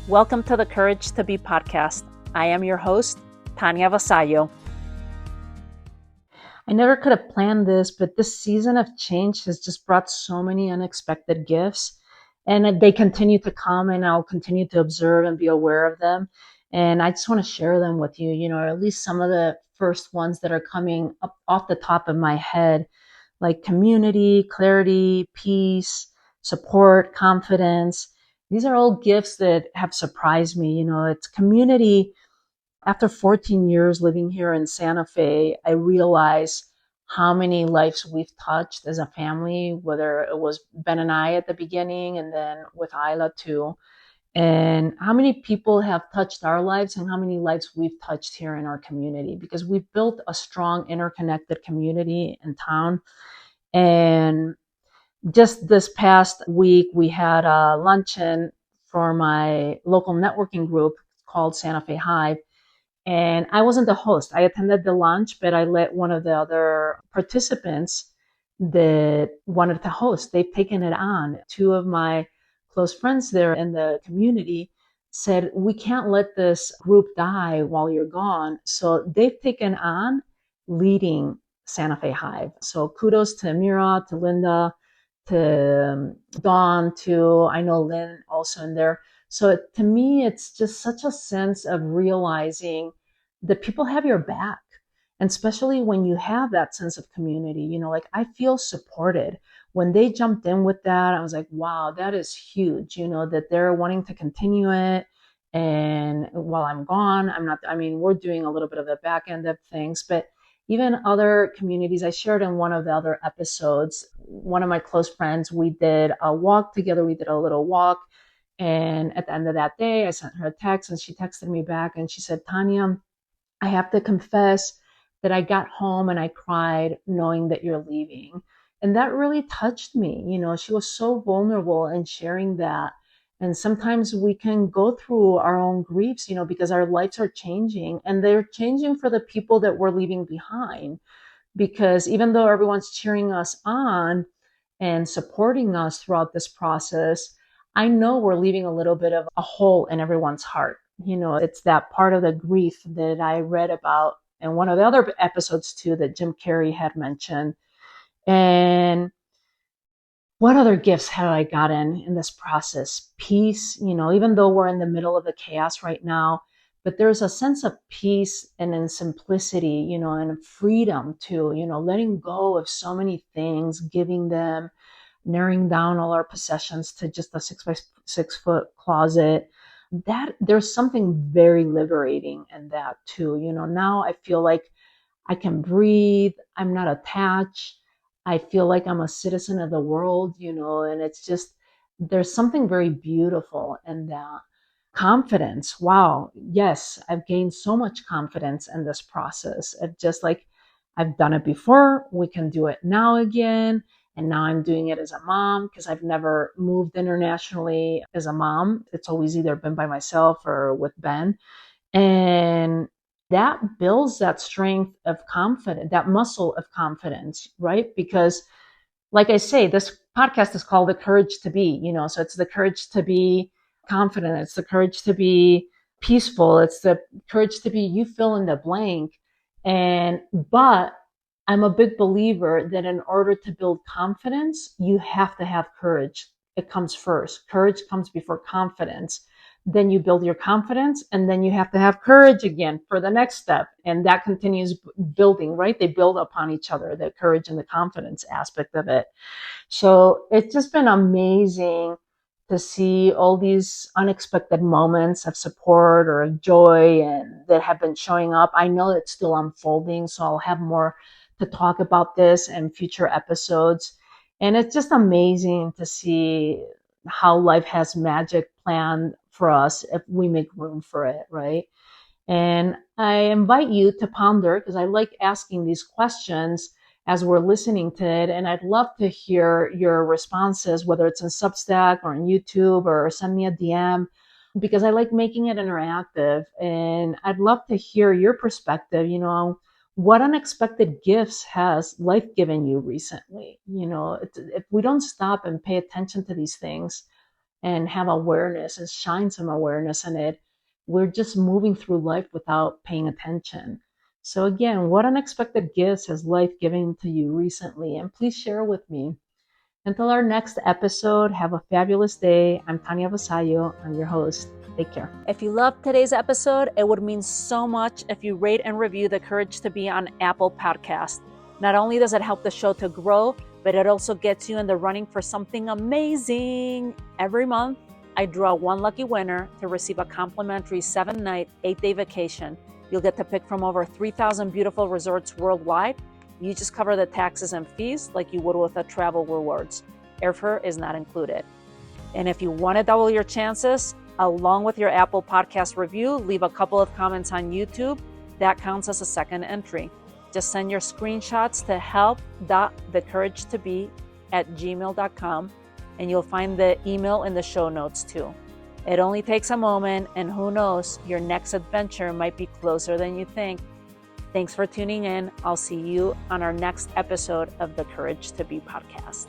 Welcome to the Courage to Be podcast. I am your host, Tanya Vasallo. I never could have planned this, but this season of change has just brought so many unexpected gifts, and they continue to come, and I'll continue to observe and be aware of them. And I just want to share them with you, or at least some of the first ones that are coming up off the top of my head, like community, clarity, peace, support, confidence. These are all gifts that have surprised me. It's community. After 14 years living here in Santa Fe, I realized how many lives we've touched as a family, whether it was Ben and I at the beginning and then with Isla too, and how many people have touched our lives and how many lives we've touched here in our community, because we've built a strong interconnected community in town. And just this past week, we had a luncheon for my local networking group called Santa Fe Hive. And I wasn't the host. I attended the lunch, but I let one of the other participants that wanted to host. They've taken it on. Two of my close friends there in the community said, we can't let this group die while you're gone. So they've taken on leading Santa Fe Hive. So kudos to Mira, to Linda, to Dawn, to, I know Lynn also in there. So to me, it's just such a sense of realizing that people have your back. And especially when you have that sense of community, like I feel supported. When they jumped in with that, I was like, wow, that is huge, that they're wanting to continue it. And while I'm gone, we're doing a little bit of the back end of things, but even other communities, I shared in one of the other episodes, one of my close friends, we did a walk together. We did a little walk. And at the end of that day, I sent her a text and she texted me back and she said, Tanya, I have to confess that I got home and I cried knowing that you're leaving. And that really touched me. She was so vulnerable in sharing that. And sometimes we can go through our own griefs, because our lives are changing and they're changing for the people that we're leaving behind. Because even though everyone's cheering us on and supporting us throughout this process, I know we're leaving a little bit of a hole in everyone's heart. It's that part of the grief that I read about in one of the other episodes too that Jim Carrey had mentioned. And what other gifts have I gotten in this process? Peace, even though we're in the middle of the chaos right now, but there's a sense of peace and in simplicity, and freedom too, letting go of so many things, giving them, narrowing down all our possessions to just a 6x6 foot closet. That there's something very liberating in that too. Now I feel like I can breathe. I'm not attached. I feel like I'm a citizen of the world, and it's just, there's something very beautiful in that. Confidence. Wow. Yes, I've gained so much confidence in this process of just like, I've done it before. We can do it now again. And now I'm doing it as a mom because I've never moved internationally as a mom. It's always either been by myself or with Ben. And that builds that strength of confidence, that muscle of confidence, right? Because like I say, this podcast is called The Courage to Be, so it's the courage to be confident. It's the courage to be peaceful. It's the courage to be, you fill in the blank. But I'm a big believer that in order to build confidence, you have to have courage. It comes first. Courage comes before confidence. Then you build your confidence, and then you have to have courage again for the next step. And that continues building, right? They build upon each other, the courage and the confidence aspect of it. So it's just been amazing to see all these unexpected moments of support or of joy and that have been showing up. I know it's still unfolding, so I'll have more to talk about this in future episodes. And it's just amazing to see how life has magic planned for us if we make room for it, right? And I invite you to ponder, because I like asking these questions as we're listening to it. And I'd love to hear your responses, whether it's in Substack or on YouTube, or send me a DM, because I like making it interactive. And I'd love to hear your perspective, what unexpected gifts has life given you recently? If we don't stop and pay attention to these things, and have awareness and shine some awareness in it, we're just moving through life without paying attention. So again, what unexpected gifts has life given to you recently? And please share with me. Until our next episode, have a fabulous day. I'm Tanya Vasallo. I'm your host. Take care. If you loved today's episode, it would mean so much if you rate and review The Courage to Be on Apple Podcast. Not only does it help the show to grow, but it also gets you in the running for something amazing. Every month, I draw one lucky winner to receive a complimentary 7-night, 8-day vacation. You'll get to pick from over 3,000 beautiful resorts worldwide. You just cover the taxes and fees like you would with a travel rewards. Airfare is not included. And if you want to double your chances, along with your Apple Podcast review, leave a couple of comments on YouTube. That counts as a second entry. Just send your screenshots to help.thecouragetobe@gmail.com, and you'll find the email in the show notes too. It only takes a moment, and who knows, your next adventure might be closer than you think. Thanks for tuning in. I'll see you on our next episode of the Courage to Be podcast.